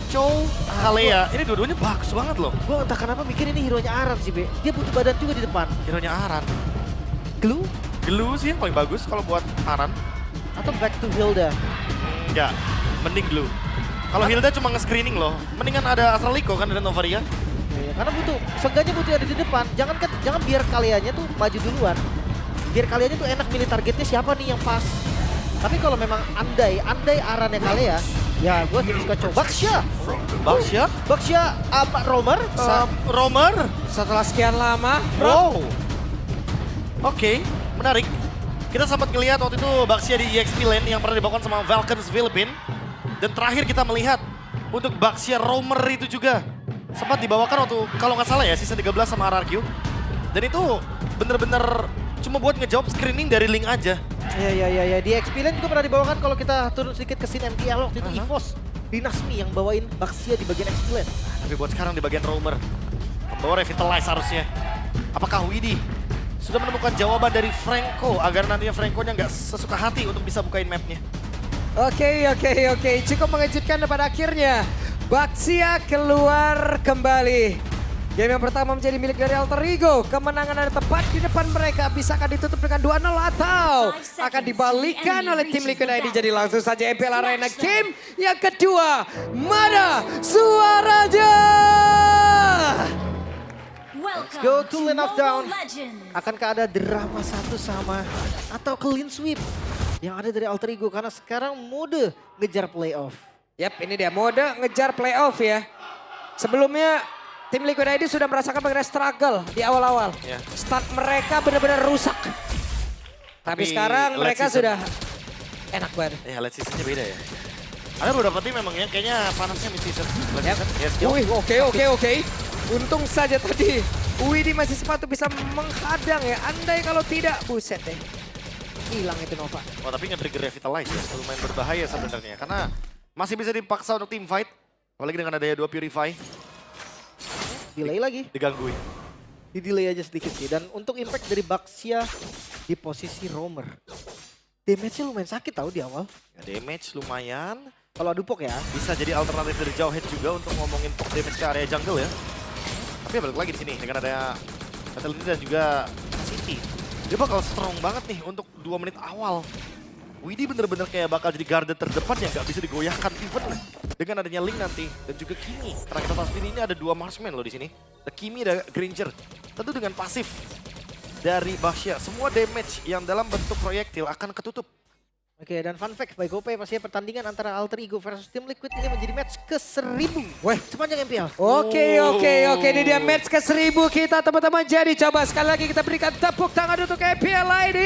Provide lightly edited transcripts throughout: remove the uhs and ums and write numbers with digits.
Chow, Kalea, ini dua-duanya bagus banget loh. Gue entah kenapa mikir ini hero-nya Aran sih, Be. Dia butuh badan juga di depan. Hero-nya Aran. Glue Glue sih yang paling bagus kalau buat Aran. atau back to Hilda? Enggak, mending Glue. Kalau Hilda cuma nge-screening loh, mendingan ada Astraliko kan, ada Novaria. Ya, karena seenggaknya butuh ada di depan. Jangan biar kaliannya tuh maju duluan. Biar kaliannya tuh enak milih targetnya siapa nih yang pas. Tapi kalau memang andai Arannya Kalea, ya gue jadi suka coba. Baxia, apa Romer? Romer. Setelah sekian lama, Wow. Oke, menarik. Kita sempat ngelihat waktu itu Baxia di EXP lane yang pernah dibawakan sama Valkens Philippine. Dan terakhir kita melihat untuk Baxia Romer itu juga sempat dibawakan waktu kalau nggak salah ya season 13 sama RRQ. Dan itu bener-bener cuma buat ngejawab screening dari Link aja. Ya. Di XP Lane juga pernah dibawakan kalau kita turun sedikit ke scene MTL waktu itu EVOS. Dinasmi yang bawain Baxia di bagian XP Lane. Tapi buat sekarang di bagian Romer, membawa Revitalize harusnya. Apakah Widhi sudah menemukan jawaban dari Franco agar nantinya Franco-nya nggak sesuka hati untuk bisa bukain mapnya? Oke. Cukup mengejutkan pada akhirnya. Baxia keluar kembali. Game yang pertama menjadi milik dari Alter Ego. Kemenangan ada tepat di depan mereka. Bisakah ditutup dengan 2-0 atau akan dibalikan oleh tim Liquid ID. Jadi langsung saja MPL Arena game yang kedua. Mana suaranya? Let's go to lane of down. Akankah ada drama satu sama atau clean sweep yang ada dari Alter Ego? Karena sekarang mode ngejar playoff. Yap, ini dia mode ngejar playoff ya. Sebelumnya tim Liquid ID sudah merasakan bagaimana struggle di awal-awal. Yeah. Start mereka benar-benar rusak. Tapi sekarang mereka sudah enak banget. Ya, late seasonnya beda ya. Ada beberapa tim memang ya, kayaknya panasnya mid season. Late season, ya skill. Wih, oke. Untung saja tadi Widhi masih sepatu bisa menghadang ya. Andai kalau tidak, buset deh. Hilang itu Nova. Oh, tapi nge-trigger Revitalize ya, lumayan berbahaya sebenarnya. Karena masih bisa dipaksa untuk team fight. Apalagi dengan adanya 2 Purify. Delay lagi. Digangguin. Di delay aja sedikit sih. Dan untuk impact dari Baxia di posisi Romer. Damage-nya lumayan sakit tahu di awal. Ya, damage lumayan. Kalau adu pok ya. Bisa jadi alternatif dari jauh head juga untuk ngomongin poke damage ke area jungle ya. Tapi balik lagi di sini dengan ada Fatality dan juga City. Dia bakal strong banget nih untuk 2 menit awal. Widhi bener-bener kayak bakal jadi garda terdepan yang gak bisa digoyahkan even dengan adanya Link nanti dan juga Kimi. Karena kita tahu sendiri ini ada 2 marksman loh di sini. Ada Kimi dan Granger. Tentu dengan pasif dari Baxia, semua damage yang dalam bentuk proyektil akan ketutup. Oke, dan fun fact, by GoPay pastinya pertandingan antara Alter Ego versus Team Liquid ini menjadi match ke-1000 sepanjang MPL. Oke. Ini dia match ke-1000 kita teman-teman. Jadi coba sekali lagi kita berikan tepuk tangan untuk MPL ID.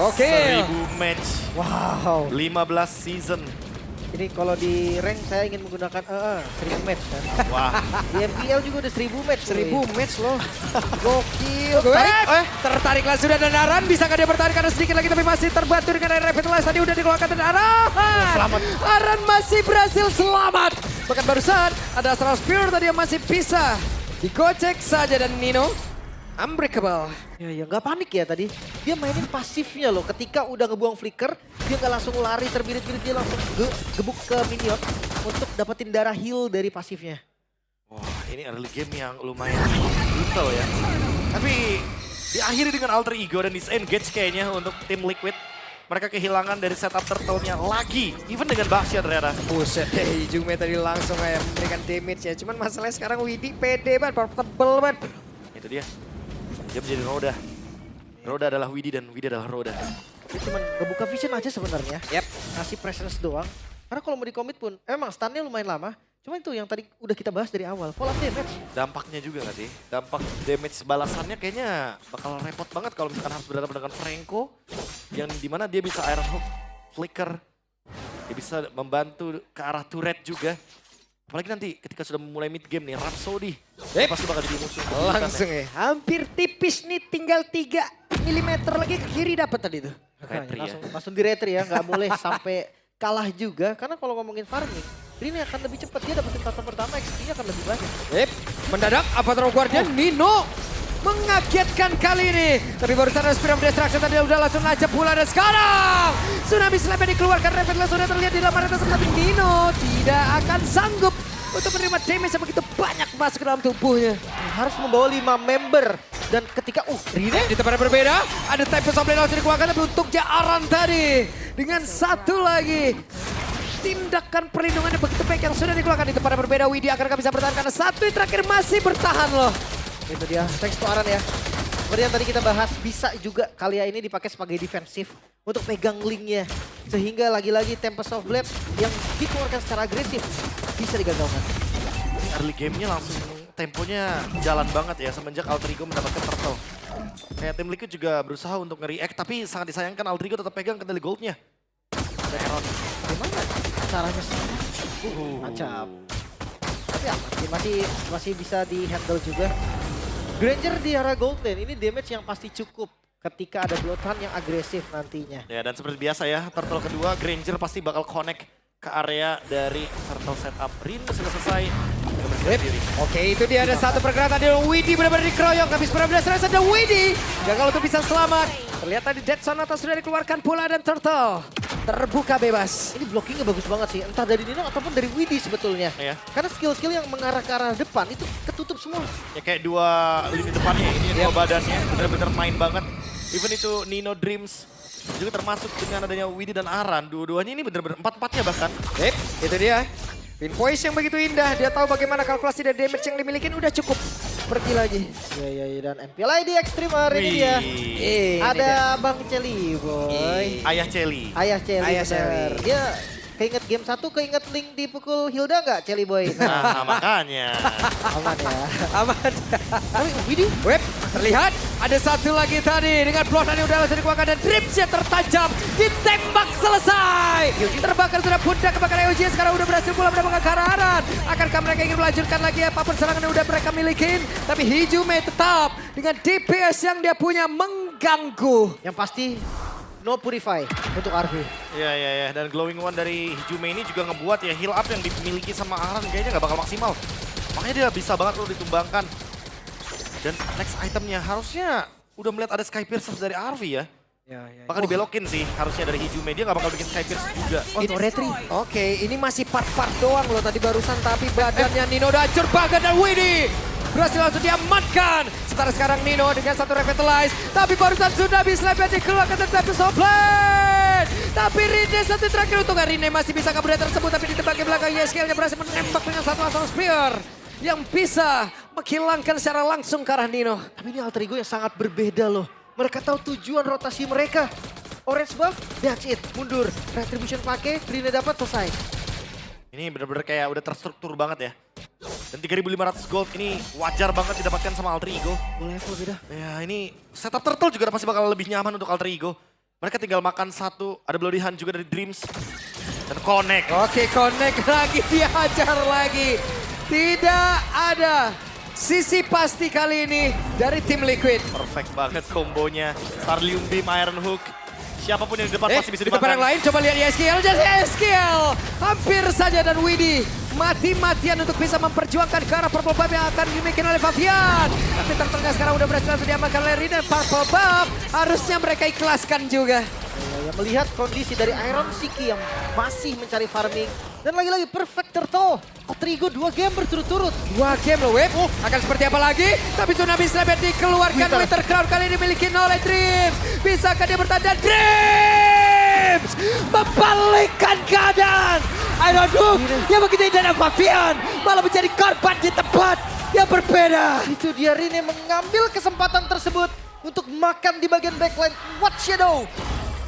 Oke. 1000 match. Wow. 15 season. Ini kalau di rank saya ingin menggunakan 1000 match kan. Wah. Di MPL juga udah 1000 match. 1000 match loh. Gokil. Tertariklah sudah dan Aran. Bisakah dia bertarik karena sedikit lagi tapi masih terbantu dengan air Revitalize. Tadi udah dikeluarkan dan Aran. Selamat. Aran masih berhasil selamat. Bahkan barusan ada Astral Spear tadi yang masih bisa digocek saja dan Nino unbreakable. Ya nggak panik ya tadi. Dia mainin pasifnya loh. Ketika udah ngebuang flicker, dia nggak langsung lari terbirit-birit. Dia langsung gebuk ke minion untuk dapetin darah heal dari pasifnya. Wah, ini early game yang lumayan brutal ya. Tapi diakhiri dengan Alter Ego dan disengage kayaknya untuk tim Liquid. Mereka kehilangan dari setup turtle-nya lagi. Even dengan Baxia ternyata. Buset deh, Jume tadi langsung kayak memberikan damage ya. Cuman masalahnya sekarang Widhi pede banget, tebel banget. Itu dia. Dia menjadi Roda. Roda adalah Widhi dan Widhi adalah Roda. Dia cuma ngebuka vision aja sebenarnya. Yap. Ngasih presence doang. Karena kalau mau di-commit pun, emang stunnya lumayan lama. Cuma itu yang tadi udah kita bahas dari awal. Fall up damage. Dampaknya juga gak sih? Dampak damage balasannya kayaknya bakal repot banget kalau misalkan harus berhadapan dengan Franco. Yang dimana dia bisa Iron Hook, Flicker. Dia bisa membantu ke arah turret juga. Apalagi nanti ketika sudah memulai mid game nih, Rhapsody. Pasti bakal jadi musuh. Langsung ya, hampir tipis nih, tinggal 3 mm lagi ke kiri dapat tadi tuh. Retri ya. Langsung di retri ya, nggak boleh sampai kalah juga. Karena kalau ngomongin farming, ini akan lebih cepat. Dia dapetin tata pertama, XP-nya akan lebih banyak. Mendadak Avatar Guardian Nino mengagetkan kali ini. Tapi barusan ada Spirit of Destruction tadi udah langsung aja pula dan sekarang Tsunami Slam yang dikeluarkan. Revenant sudah terlihat di dalam area tersebut, tapi Nino tidak akan sanggup untuk menerima damage yang begitu banyak masuk ke dalam tubuhnya. Harus membawa 5 member. Dan ketika, Rine Di tempat yang berbeda, ada Tempest of Blade langsung dikeluarkan, tapi untuknya Aran tadi. Dengan satu lagi tindakan perlindungan yang begitu baik yang sudah dikeluarkan di tempat yang berbeda. Widhi akan bisa bertahan karena satu yang terakhir masih bertahan loh. itu dia, thanks to Aran ya. Seperti yang tadi kita bahas, bisa juga Kalia ini dipakai sebagai defensif untuk pegang linknya. Sehingga lagi-lagi Tempest of Blade yang dikeluarkan secara agresif bisa digagalkan. Early game-nya langsung temponya jalan banget ya semenjak Altrigo mendapatkan turtle. Kayak tim Liquid juga berusaha untuk nge-react, tapi sangat disayangkan Altrigo tetap pegang kendali goldnya. Dan Aaron Gimana caranya sih? Mantap. Tapi ya, masih bisa di-handle juga. Granger di area gold lane, ini damage yang pasti cukup ketika ada Bloodhound yang agresif nantinya. Ya, dan seperti biasa ya, turtle kedua Granger pasti bakal connect ke area dari turtle setup. Rin sudah selesai. Oke, itu dia ada satu pergerakan tadi. Widhi benar-benar dikeroyok, tapi Spirit of Destruction ada Widhi. Gagal untuk bisa selamat. Terlihat tadi Dead Sonata sudah dikeluarkan pula dan Turtle terbuka bebas. Ini blockingnya bagus banget sih, entah dari Nino ataupun dari Widhi sebetulnya. Ya. Karena skill-skill yang mengarah ke arah depan itu ketutup semua. Ya kayak dua lini depannya ini, dua badannya benar-benar main banget. Even itu Nino Dreams juga termasuk dengan adanya Widhi dan Aran. Dua-duanya ini benar-benar empat-empatnya bahkan. Itu dia. Pin Voice yang begitu indah, dia tahu bagaimana kalkulasi dan damage yang dimiliki udah cukup. Pergi lagi. Ya, dan MPLI di Extreme ini dia. Ada Bang Celi, boy. Ayah Celi. Ayah Celi, Ayah bener. Celi. Dia keinget game 1, keinget Link dipukul Hilda nggak, Celi boy? Nah, makanya. Aman ya. Aman. Tapi Widhi, Web, terlihat ada satu lagi tadi dengan Bloodhound yang udah langsung dikeluarkan dan Dripsnya tertajam, ditembak selesai. Terbakar sudah pundak kebakaran EOG, sekarang udah berhasil pula mendapatkan kehararan. Akankah mereka ingin melanjutkan lagi apapun serangan yang udah mereka milikin? Tapi Hijume tetap dengan DPS yang dia punya mengganggu. yang pasti no purify untuk Arvi. Ya. Dan glowing one dari Hijume ini juga ngebuat ya heal up yang dimiliki sama Aran kayaknya nggak bakal maksimal. Makanya dia bisa banget loh ditumbangkan. Dan next itemnya harusnya udah melihat ada Sky Piercer dari Arvi ya. Bakal dibelokin sih harusnya dari Hijume, dia nggak bakal bikin Sky Pierce juga. No retry. Oke, ini masih part-part doang loh tadi barusan, tapi badannya Nino udah hancur banget dan Widhi berhasil langsung diamankan. Sementara sekarang Nino dengan satu revitalize, tapi barusan sudah bisa dikeluarkan tetapi Soplet. Tapi Rine satu terakhir untuk Rine masih bisa kabur dari tersebut, tapi di tempat ke belakang YSKL-nya berhasil menembak dengan satu asal spear yang bisa menghilangkan secara langsung ke arah Nino. Tapi ini alter ego yang sangat berbeda loh. Mereka tahu tujuan rotasi mereka. Orange buff, that's it. Mundur. Retribution pakai, Rine dapat, selesai. Ini bener-bener kayak udah terstruktur banget ya. Dan 3.500 gold ini wajar banget didapatkan sama Alter Ego. Level beda. Ya ini setup turtle juga pasti bakal lebih nyaman untuk Alter Ego. Mereka tinggal makan satu, ada Bloody Hand juga dari Dreams. Dan connect. Oke, connect lagi, dia hajar lagi. Tidak ada sisi pasti kali ini dari tim Liquid. Perfect banget kombonya. Starlium Beam, Iron Hook. Siapapun yang di depan pasti bisa Di depan yang dimakan. lain coba lihat YSKL, YSKL hampir saja dan Widhi mati-matian untuk bisa memperjuangkan ke arah Purple Buff yang akan dimiliki oleh Favian. Tapi ternyata sekarang udah berhasil langsung diamankan oleh Rine dan Purple Buff. Harusnya mereka ikhlaskan juga. Ya, melihat kondisi dari Iron Siki yang masih mencari farming. Dan lagi-lagi perfect turtle. Alter Ego 2 game berturut-turut. 2 game loh, Web. Akan seperti apa lagi? Tapi Tsunami Slam dikeluarkan. Winter Crown kali ini dimiliki oleh Dreams. Bisakah dia bertanda? Dreams membalikkan keadaan. Iron Hook yang begitu indah dan Favian malah menjadi korban di tempat yang berbeda. Itu dia, Rine mengambil kesempatan tersebut untuk makan di bagian backline What Shadow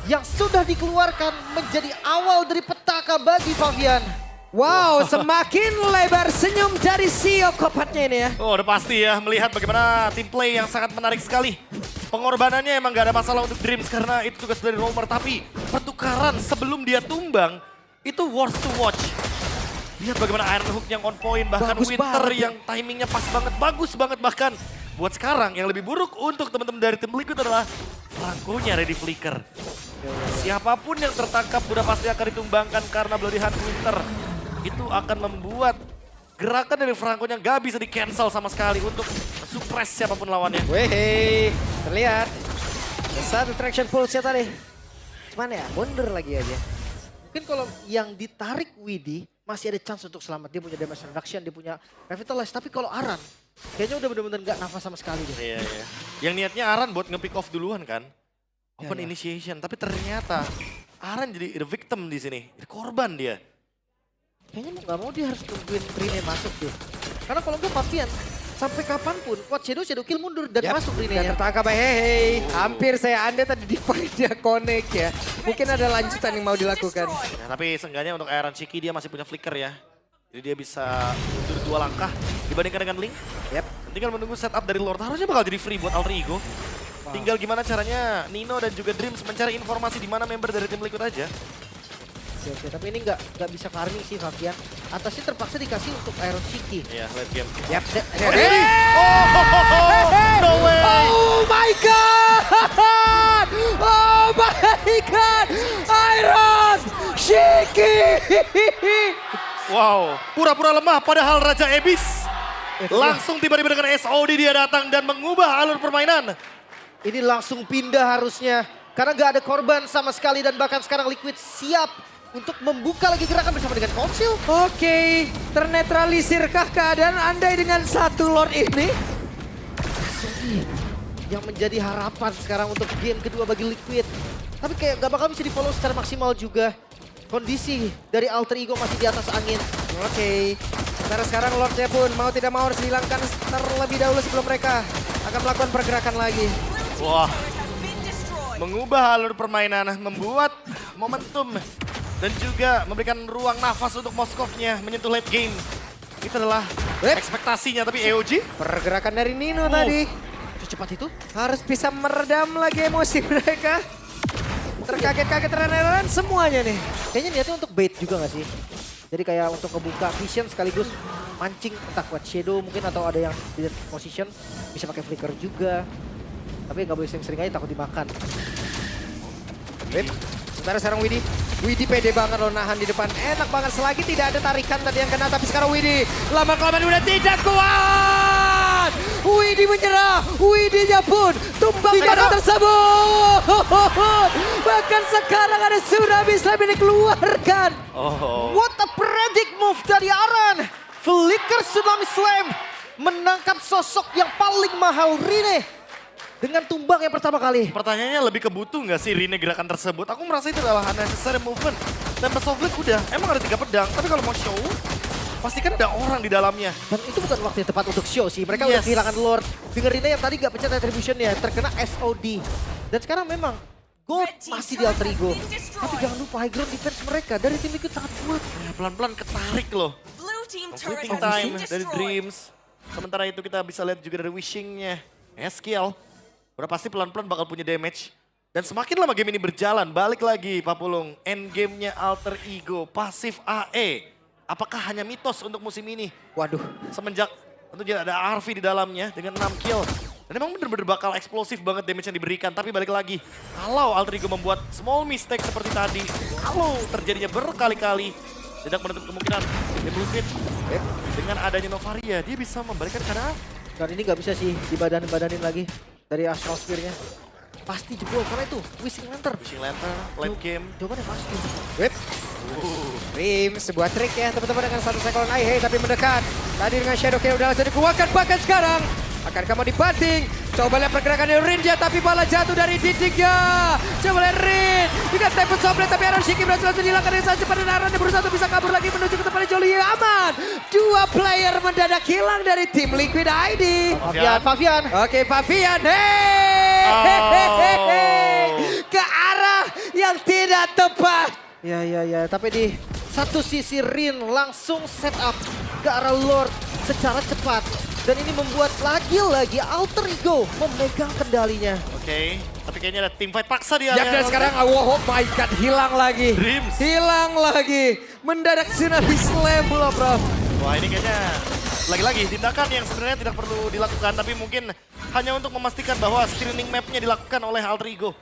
yang sudah dikeluarkan menjadi awal dari petaka bagi Favian. Wow, semakin lebar senyum dari CEO Kopatnya ini ya. Oh udah pasti ya, melihat bagaimana tim play yang sangat menarik sekali. Pengorbanannya emang gak ada masalah untuk Dreams karena itu tugas dari Roamer. Tapi pertukaran sebelum dia tumbang, itu worth to watch. Lihat bagaimana Iron Hook yang on point, bahkan Bagus Winter banget. yang timingnya pas banget, bagus banget bahkan. Buat sekarang yang lebih buruk untuk teman-teman dari tim Liquid adalah Franco-nya ready flicker. Siapapun yang tertangkap udah pasti akan ditumbangkan karena Bloody Hand Winter. Itu akan membuat gerakan dari Franco-nya gak bisa di cancel sama sekali untuk support stres siapapun lawannya. Weh, terlihat. Ada satu traction pulse-nya tadi. Cuman ya, mundur lagi aja. Mungkin kalau yang ditarik Widi masih ada chance untuk selamat. Dia punya damage reduction, dia punya revitalize. Tapi kalau Aran, kayaknya udah bener-bener gak nafas sama sekali deh. Iya, iya. Yang niatnya Aran buat nge-pick off duluan kan. Open Ya, ya. initiation, tapi ternyata Aran jadi the victim di sini. Jadi korban dia. Kayaknya mau gak mau dia harus tungguin Rine masuk deh. Karena kalau enggak Pavian, sampai kapanpun Quad Shadow kill mundur dan Yap, masuk dan Rine-nya. tertangkap Hehe. Hampir saya anda tadi di dia connect ya. Mungkin ada lanjutan yang mau dilakukan. Nah, tapi seenggaknya untuk Aaron Shiki dia masih punya flicker ya. Jadi dia bisa mundur 2 langkah dibandingkan dengan Link. Yap. Tinggal menunggu setup dari Lord. Harusnya bakal jadi free buat Alter Ego. Tinggal gimana caranya Nino dan juga Dreams mencari informasi di mana member dari tim Liquid aja. Oke, tapi ini nggak bisa farming sih Fabian. Atasnya terpaksa dikasih untuk Iron Shiki. Iya, late game. Yap. No way! Oh my god! Oh my god! Iron Shiki! Wow, pura-pura lemah padahal Raja Abyss. Langsung tiba-tiba dengan SOD dia datang dan mengubah alur permainan. Ini langsung pindah harusnya. Karena nggak ada korban sama sekali dan bahkan sekarang Liquid siap untuk membuka lagi gerakan bersama dengan Konsil. Oke, ternetralisirkah keadaan Andai dengan satu Lord ini? Yang menjadi harapan sekarang untuk game kedua bagi Liquid. Tapi kayak nggak bakal bisa di follow secara maksimal juga. Kondisi dari Alter Ego masih di atas angin. Oke, sementara sekarang Lordnya pun mau tidak mau harus dihilangkan terlebih dahulu sebelum mereka akan melakukan pergerakan lagi. Wah, mengubah alur permainan, membuat momentum dan juga memberikan ruang nafas untuk Moskovnya menyentuh late game. Itu adalah ekspektasinya, tapi EOG Pergerakan dari Nino tadi Secepat itu? harus bisa meredam lagi emosi mereka. Terkaget-kaget terheran semuanya nih. Kayaknya niatnya untuk bait juga gak sih? Jadi kayak untuk ngebuka vision sekaligus mancing entah Quad Shadow mungkin atau ada yang di position bisa pakai flicker juga. Tapi nggak boleh sering-sering aja takut dimakan. Wait, sementara sekarang Widi pede banget loh nahan di depan. Enak banget selagi tidak ada tarikan tadi yang kena. Tapi sekarang Widi lama-kelamaan udah tidak kuat. Widi menyerah. Widinya pun tumbang pada tersebut. Bahkan sekarang ada tsunami slam ini dikeluarkan. What a predict move dari Aran. Flicker Tsunami Slam menangkap sosok yang paling mahal Rine. Dengan tumbang yang pertama kali. pertanyaannya lebih kebutuh nggak sih Rine gerakan tersebut? Aku merasa itu adalah unnecessary movement. Tempest of Blade udah, emang ada 3 pedang. Tapi kalau mau show, pastikan ada orang di dalamnya. Dan itu bukan waktu yang tepat untuk show sih. Mereka udah Yes. kehilangan Lord. Dengan Rine yang tadi gak pencet Retribution-nya. Terkena SOD. Dan sekarang memang Gold masih di Alter Ego. Tapi jangan lupa high ground defense mereka dari tim Liquid sangat kuat. Nah, pelan-pelan ketarik loh. Completing time dari Dreams. Sementara itu kita bisa lihat juga dari wishing-nya. Eskiel. Udah pasti pelan-pelan bakal punya damage. Dan semakin lama game ini berjalan, balik lagi Papulung. Endgame-nya Alter Ego, pasif AE. Apakah hanya mitos untuk musim ini? Waduh. Semenjak tentunya ada Arvi di dalamnya dengan 6 kill. Dan emang bener-bener bakal eksplosif banget damage yang diberikan. Tapi balik lagi, kalau Alter Ego membuat small mistake seperti tadi, kalau terjadinya berkali-kali, tidak menutup kemungkinan The Blueprint dengan adanya Novaria, dia bisa membalikan keadaan. Dan ini gak bisa sih dibadanin lagi dari Astral Spear-nya. Pasti jebol karena itu Wishing Lantern. Wishing Lantern, late game. Jawabannya pasti. Whip. Rim, sebuah trik ya teman-teman dengan satu cyclone Hey tapi mendekat. Tadi dengan Shadow King udah langsung dikeluarkan bahkan sekarang. Akankah mau dibanting? Coba lihat pergerakan dari Rin dia tapi bola jatuh dari dindingnya. Coba lihat Rin. Dengan tempo sobret tapi Aaron Shiki berhasil langsung dihilangkan dengan sangat cepat dan Aaron yang berusaha untuk bisa kabur lagi menuju ke tempatnya Jolie aman. 2 player mendadak hilang dari tim Liquid ID. Fabian. Oke Fabian, hey! Ke arah yang tidak tepat. Ya. Tapi di satu sisi Rin langsung set up ke arah Lord secara cepat. Dan ini membuat lagi-lagi Alter Ego memegang kendalinya. Oke, tapi kayaknya ada team fight paksa dia. Ya dan sekarang oh my god hilang lagi. Dreams. Hilang lagi. Mendadak tsunami slam pula bro. Wah ini kayaknya lagi-lagi tindakan yang sebenarnya tidak perlu dilakukan. Tapi mungkin hanya untuk memastikan bahwa screening mapnya dilakukan oleh Alter Ego.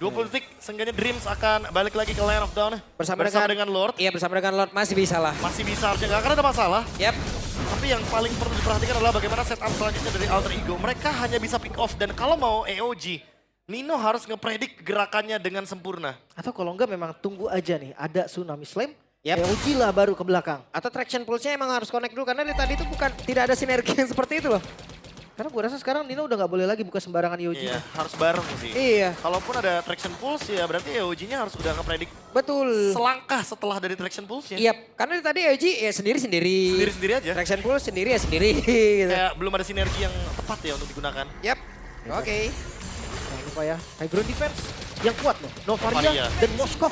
20 detik, seenggaknya Dreams akan balik lagi ke Land of Dawn. Bersama dengan Lord. Iya bersama dengan Lord masih bisa lah. Masih bisa harusnya, nggak akan ada masalah. Yap. Tapi yang paling perlu diperhatikan adalah bagaimana setup selanjutnya dari Alter Ego. Mereka hanya bisa pick off dan kalau mau AOG, Nino harus ngepredik gerakannya dengan sempurna. Atau kalau enggak memang tunggu aja nih, ada Tsunami Slam, Yap. EOG lah baru ke belakang. Atau traction pulse-nya emang harus connect dulu karena dari tadi itu tidak ada sinergi yang seperti itu loh. Karena gue rasa sekarang Nino udah nggak boleh lagi buka sembarangan EOG. Iya, harus bareng sih. Iya, Kalaupun ada traction pulse ya berarti AOG-nya harus udah ngepredik betul. selangkah setelah dari traction pulse-nya. Iya, karena dari tadi EOG ya sendiri-sendiri. Sendiri-sendiri aja. Traction pulse sendiri ya sendiri. Gitu. Kayak belum ada sinergi yang tepat ya untuk digunakan. Yap, oke. Jangan lupa ya, high ground defense yang kuat loh. Novaria Novaria. dan Moskov.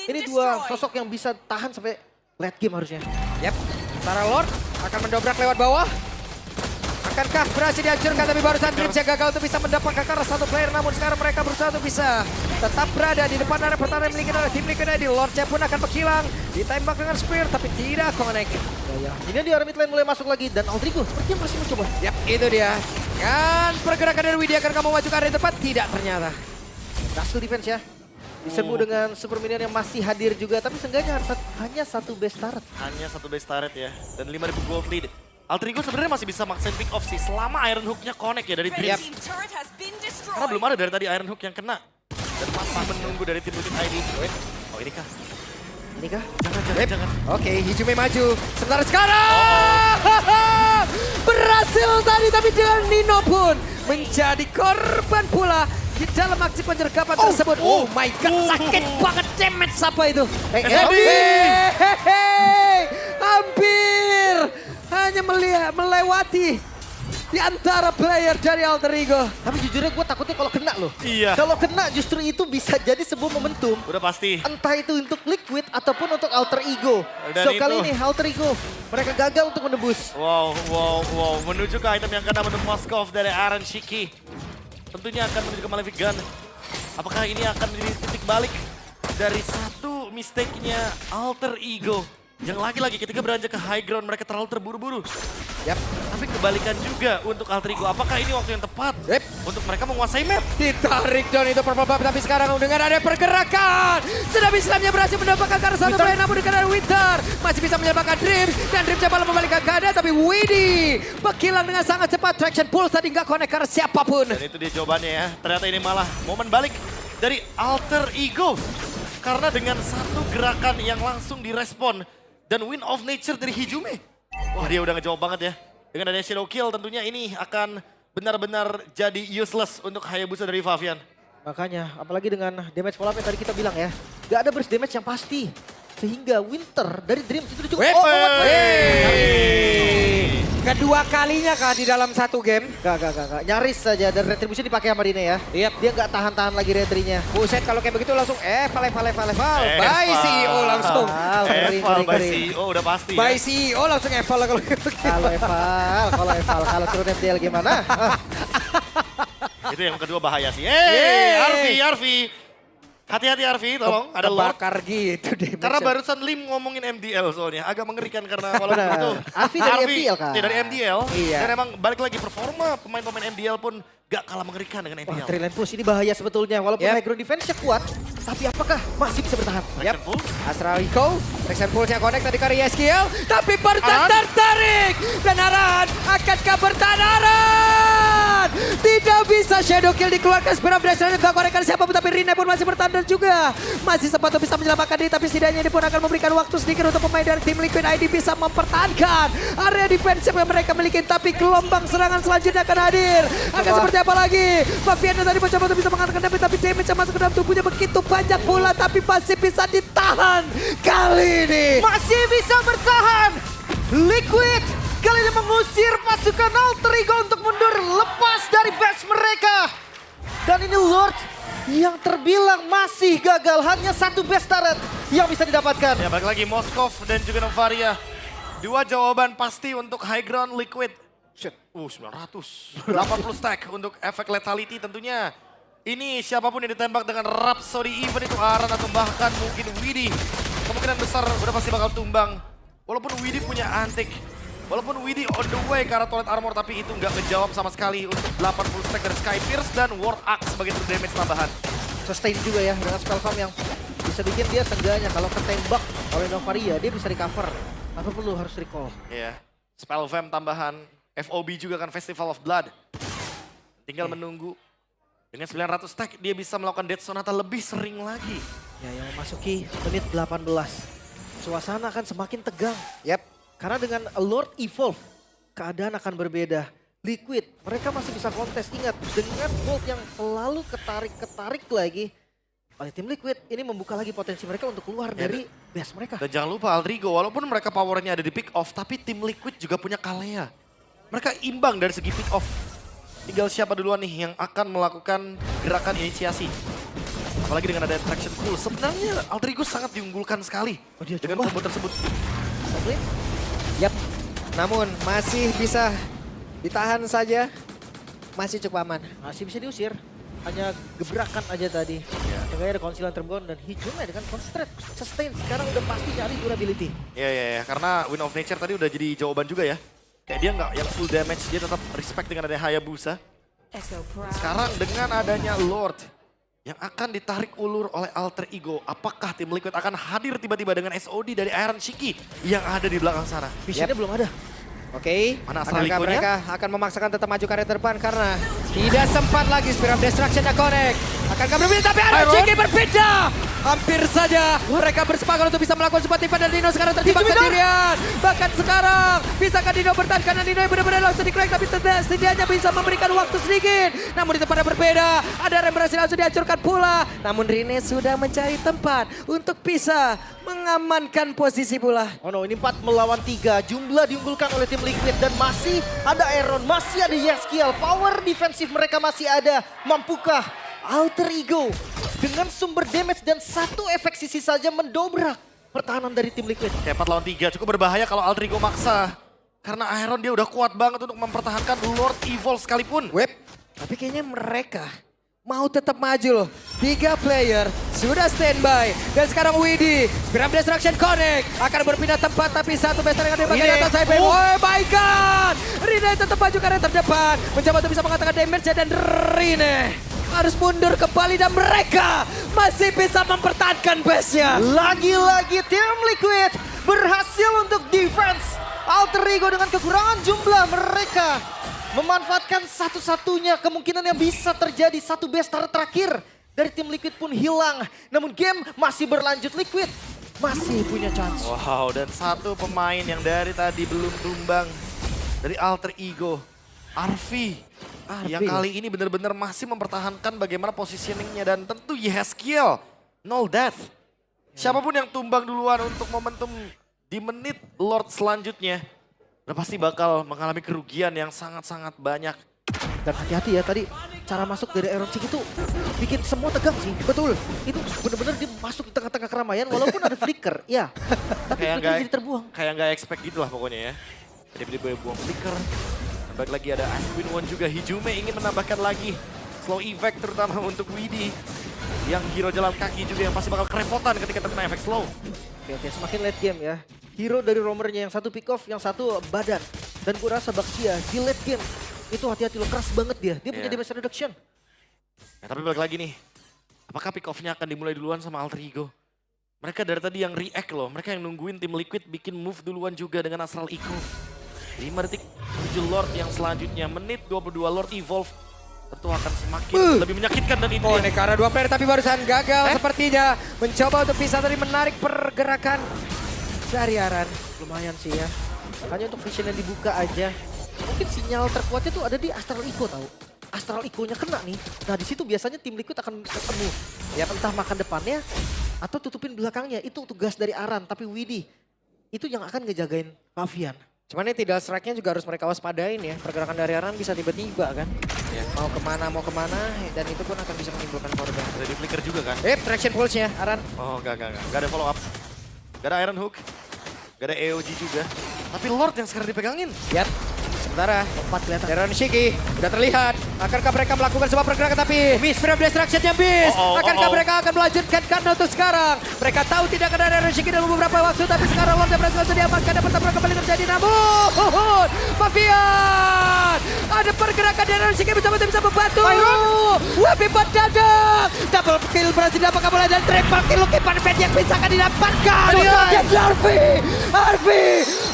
Ini dua sosok yang bisa tahan sampai late game harusnya. Yap, para Lord akan mendobrak lewat bawah. Akankah berhasil dihancurkan tapi barusan Dreams yang gagal untuk bisa mendapatkan karena satu player. Namun sekarang mereka berusaha untuk bisa tetap berada di depan area pertahanan yang dimiliki oleh tim Liquid ID. Lordnya pun akan menghilang, ditembak dengan spear tapi tidak connect. Ya. Ini di area mid lane mulai masuk lagi dan Aldrigo sepertinya masih mencoba. Yap, itu dia. Kan pergerakan dari Widya akan kamu maju ke area depan? Tidak ternyata. Castle defense ya. Diserbu dengan super minion yang masih hadir juga, tapi seenggaknya hanya satu base turret. Hanya satu base turret ya. Dan 5.000 gold lead. Alter Ego sebenarnya masih bisa maksain pick off sih selama Iron Hook-nya connect ya dari Dreams. Karena belum ada dari tadi Iron Hook yang kena. Dan masih menunggu dari tim Liquid ID. Oh ini kah? Ini kah? Jangan. Oke, Hijume maju. Sebentar sekarang. Berhasil tadi tapi dengan Nino pun menjadi korban pula di dalam aksi penyergapan tersebut. Oh my god, sakit banget damage apa itu? Hampir hanya melewati di antara player dari Alter Ego. Tapi jujurnya gue takutnya kalau kena loh. Iya. Kalau kena justru itu bisa jadi sebuah momentum. Udah pasti. Entah itu untuk Liquid ataupun untuk Alter Ego. Dan So itu. kali ini Alter Ego mereka gagal untuk menembus. Wow. Menuju ke item yang kena untuk Moskov dari Aaron Shiki. Tentunya akan menuju ke Malefic Gun. Apakah ini akan menjadi titik balik dari satu mistake-nya Alter Ego? Yang lagi-lagi ketika beranjak ke high ground mereka terlalu terburu-buru. Yap. Tapi kebalikan juga untuk Alter Ego. Apakah ini waktu yang tepat Yep. untuk mereka menguasai map? Ditarik down itu purple buff, tapi sekarang dengan ada pergerakan. Tsunami Slam-nya berhasil mendapatkan karena satu player, namun dengan ada Winter masih bisa menyelamatkan Dreams. Dan Dreams coba membalikan keadaan, tapi Widdy menghilang dengan sangat cepat. Traction pulse tadi nggak connect karena siapapun. Dan itu dia jawabannya ya. Ternyata ini malah momen balik dari Alter Ego. Karena dengan satu gerakan yang langsung direspon. Dan Wind of Nature dari Hijume. Wah dia udah ngejawab banget ya. Dengan adanya Shadow Kill tentunya ini akan benar-benar jadi useless untuk Hayabusa dari Favian. Makanya apalagi dengan damage follow up yang tadi kita bilang ya. Gak ada burst damage yang pasti. Sehingga Winter dari Dreams itu cukup. Kedua kalinya kah di dalam satu game? Gak. Nyaris saja dan retribution dipakai sama Dine ya. Yep. Dia gak tahan-tahan lagi retrinya. Buset kalau kayak begitu langsung Bye CEO langsung. Eval by CEO udah pasti ya. Bye CEO langsung eval kalau gitu. Kalau Eval, kalau turun FDL gimana? Itu yang kedua bahaya sih. Yeay. Arvi. Hati-hati Arvi, tolong. Ada Lord. Bakar gitu deh. Karena barusan Lim ngomongin MDL soalnya. Agak mengerikan karena walaupun Benar. itu. Arvi dari MDL kan? Iya dari MDL. Iya. Dan emang balik lagi performa pemain-pemain MDL pun gak kalah mengerikan dengan Wah, MDL. Triland Push ini bahaya sebetulnya. Walaupun Yep. high ground defense-nya kuat, tapi apakah masih bisa bertahan? Traction Pulse. Astral Echo, Traction Pulse-nya connect tadi ke Yeskiel, tapi Bertan tertarik. Dan Aran, akankah bertahan Aran? Tidak bisa Shadow Kill dikeluarkan, Spirit of Destruction gak korekkan siapapun, tapi Rine pun masih bertahan dan juga masih sempat untuk bisa menyelamatkan diri, tapi setidaknya ini pun akan memberikan waktu sedikit untuk pemain dari tim Liquid ID bisa mempertahankan area defensif yang mereka miliki, tapi gelombang serangan selanjutnya akan hadir. Akan seperti apa lagi? Faviana tadi mencoba untuk bisa mengatakan tapi damage yang masuk ke dalam tubuhnya begitu banyak pula, tapi masih bisa ditahan kali ini. Masih bisa bertahan. Liquid kali ini mengusir pasukan Alter Ego untuk mundur lepas dari base mereka. Dan ini Lord yang terbilang masih gagal. Hanya satu base turret yang bisa didapatkan. Ya balik lagi Moskov dan juga Novaria. Dua jawaban pasti untuk high ground Liquid. Shit, 900. 80 stack untuk efek lethality tentunya. Ini siapapun yang ditembak dengan Rhapsody, even itu Aran atau bahkan mungkin Widdy. Kemungkinan besar udah pasti bakal tumbang. Walaupun Widdy punya antik. Walaupun Widdy on the way ke arah Toilet Armor, tapi itu nggak ngejawab sama sekali untuk 80 stack dari Sky Pierce dan Ward Axe sebagai true damage tambahan. Sustain juga ya dengan spell farm yang bisa bikin dia seenggaknya kalau ketembak oleh Novaria dia bisa recover. Tanpa perlu harus recall. Iya. Spell Vamp tambahan. FOB juga kan Festival of Blood. Tinggal menunggu. Dengan 900 stack dia bisa melakukan Death Sonata lebih sering lagi. Ya, yang memasuki menit 18. Suasana akan semakin tegang. Yap. Karena dengan Lord Evolve, keadaan akan berbeda. Liquid, mereka masih bisa kontes. Ingat, dengan Bolt yang selalu ketarik lagi oleh tim Liquid, ini membuka lagi potensi mereka untuk keluar dari base mereka. Dan jangan lupa Aldrigo, walaupun mereka powernya ada di pick off, tapi tim Liquid juga punya Kalea. Mereka imbang dari segi pick off. Tinggal siapa duluan nih yang akan melakukan gerakan inisiasi. Apalagi dengan ada traction pool. Sebenarnya Aldrigo sangat diunggulkan sekali dengan combo tersebut. Yap. Namun masih bisa ditahan saja. Masih cukup aman. Masih bisa diusir. Hanya gebrakan aja tadi. Tengahnya ada Concealer Tergon dan Hijumnya dengan Concentrate. Sustain sekarang udah pasti nyari durability. Iya. Karena Wind of Nature tadi udah jadi jawaban juga ya. Kayak dia nggak yang full damage, dia tetap respect dengan adanya Hayabusa. Sekarang dengan adanya Lord yang akan ditarik ulur oleh Alter Ego. Apakah tim Liquid akan hadir tiba-tiba dengan SOD dari Iron Shiki yang ada di belakang sana? Visionnya belum ada. Oke, Mana asal akankah Likonya? mereka akan memaksakan tetap maju ke area depan karena tidak sempat lagi Spirit of Destruction-nya connect. Akankah berbeda tapi Iron Shiki berbeda. Hampir saja mereka bersepakat untuk bisa melakukan sebuah tipe dan Dino sekarang terjebak sendirian. Bahkan sekarang bisakah Dino bertahan karena Dino yang benar-benar langsung di-crack tapi setidaknya bisa memberikan waktu sedikit. Namun di tempat yang berbeda ada yang berhasil langsung dihancurkan pula. Namun Rene sudah mencari tempat untuk bisa mengamankan posisi pula. Oh no, ini 4 melawan 3. Jumlah diunggulkan oleh tim Liquid dan masih ada Iron, masih ada Yeskiel. Power defensif mereka masih ada. Mampukah Alter Ego dengan sumber damage dan satu efek sisi saja mendobrak pertahanan dari tim Liquid? Kayak 4 lawan 3 cukup berbahaya kalau Alter Ego maksa. Karena Iron dia udah kuat banget untuk mempertahankan Lord Evolve sekalipun. Web, tapi kayaknya mereka mau tetap maju loh. 3 player sudah standby. Dan sekarang Widhi, Spirit of Destruction connect. Akan berpindah tempat tapi satu bester yang ada di bagian atas Cyber. Oh my god. Rene tetap maju ke area terdepan. Mencoba untuk bisa mengatakan damage dan Rene harus mundur kembali dan mereka masih bisa mempertahankan base-nya. Lagi-lagi tim Liquid berhasil untuk defense. Alter Ego dengan kekurangan jumlah mereka memanfaatkan satu-satunya kemungkinan yang bisa terjadi. Satu base turret terakhir dari tim Liquid pun hilang. Namun game masih berlanjut, Liquid masih punya chance. Wow, dan satu pemain yang dari tadi belum tumbang dari Alter Ego, Arfi. Yang kali ini benar-benar masih mempertahankan bagaimana positioningnya dan tentu Yeskiel, no death. Siapapun yang tumbang duluan untuk momentum di menit Lord selanjutnya, udah pasti bakal mengalami kerugian yang sangat-sangat banyak. Dan hati-hati ya, tadi cara masuk dari Iron Shiki itu bikin semua tegang sih. Betul, itu benar-benar dia masuk di tengah-tengah keramaian walaupun ada flicker, ya. Tapi flicker jadi terbuang. Kayak nggak expect gitu lah pokoknya ya. Tiba-tiba buang flicker. Baik lagi ada Aswin One juga, Hijume ingin menambahkan lagi slow effect terutama untuk Widhi. Yang hero jalan kaki juga yang pasti bakal kerepotan ketika terkena efek slow. Oke, semakin late game ya. Hero dari roamernya yang satu pick off, yang satu badan. Dan gue rasa Baxia di late game itu hati-hati loh, keras banget dia. Dia punya damage reduction. Ya, tapi balik lagi nih, apakah pick off-nya akan dimulai duluan sama Alter Ego? Mereka dari tadi yang react loh, mereka yang nungguin tim Liquid bikin move duluan juga dengan Astral Echo. 5 detik menuju Lord yang selanjutnya, menit 22 Lord Evolve. Tentu akan semakin lebih menyakitkan dan itu Oh, karena 2 player tapi barusan gagal sepertinya. Mencoba untuk bisa tadi menarik pergerakan dari Aran. Lumayan sih ya. Hanya untuk vision yang dibuka aja. Mungkin sinyal terkuatnya tuh ada di Astral Echo tahu. Astral Echo-nya kena nih. Nah di situ biasanya tim Liquid akan ketemu. Ya entah makan depannya atau tutupin belakangnya. Itu tugas dari Aran. Tapi Widhi itu yang akan ngejagain Pavian. Cuman ini tidak strike-nya juga harus mereka waspadain ya. Pergerakan dari Aran bisa tiba-tiba kan. Ya. Mau kemana, dan itu pun akan bisa menimbulkan korban. ada di flicker juga kan. Traction pulse-nya Aran. Oh enggak ada follow up. Gak ada Iron Hook. Gak ada AOG juga. Tapi Lord yang sekarang dipegangin. Yap. Sementara lompat kelihatan. Iron Shiki udah terlihat. Akankah mereka melakukan sebuah pergerakan tapi Spirit of Destruction-nya miss. Akankah mereka akan melanjutkan karena untuk sekarang. Mereka tahu tidak akan ada Iron Shiki dalam beberapa waktu. Tapi sekarang Lord yang berhasil diamankan dan pertempuran kembali terjadi. Namun Pavian. Ada pergerakan dari Iron Shiki mencoba untuk bisa membantu. Wabi Badada. Double kill berhasil didapatkan oleh dan triple kill Lucky Panfet yang bisa akan didapatkan. Dan Arfi.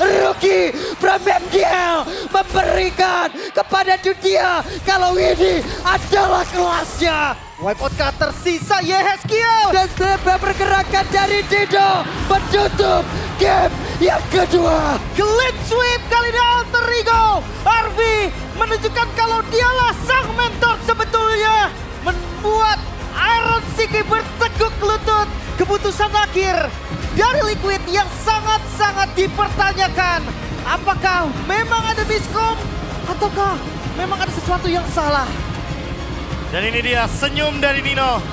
Rookie Remedial memberikan kepada dunia kalau ini adalah kelasnya. Wipeout kah tersisa Yehezkiel. Dan pergerakan dari Dido menutup game yang kedua. Clean sweep kali ini Alter Ego. Arvi menunjukkan kalau dialah sang mentor sebetulnya. Membuat Iron Siki berteguk lutut. Keputusan akhir dari Liquid yang sangat-sangat dipertanyakan. Apakah memang ada miskom ataukah memang ada sesuatu yang salah? Dan ini dia senyum dari Nino.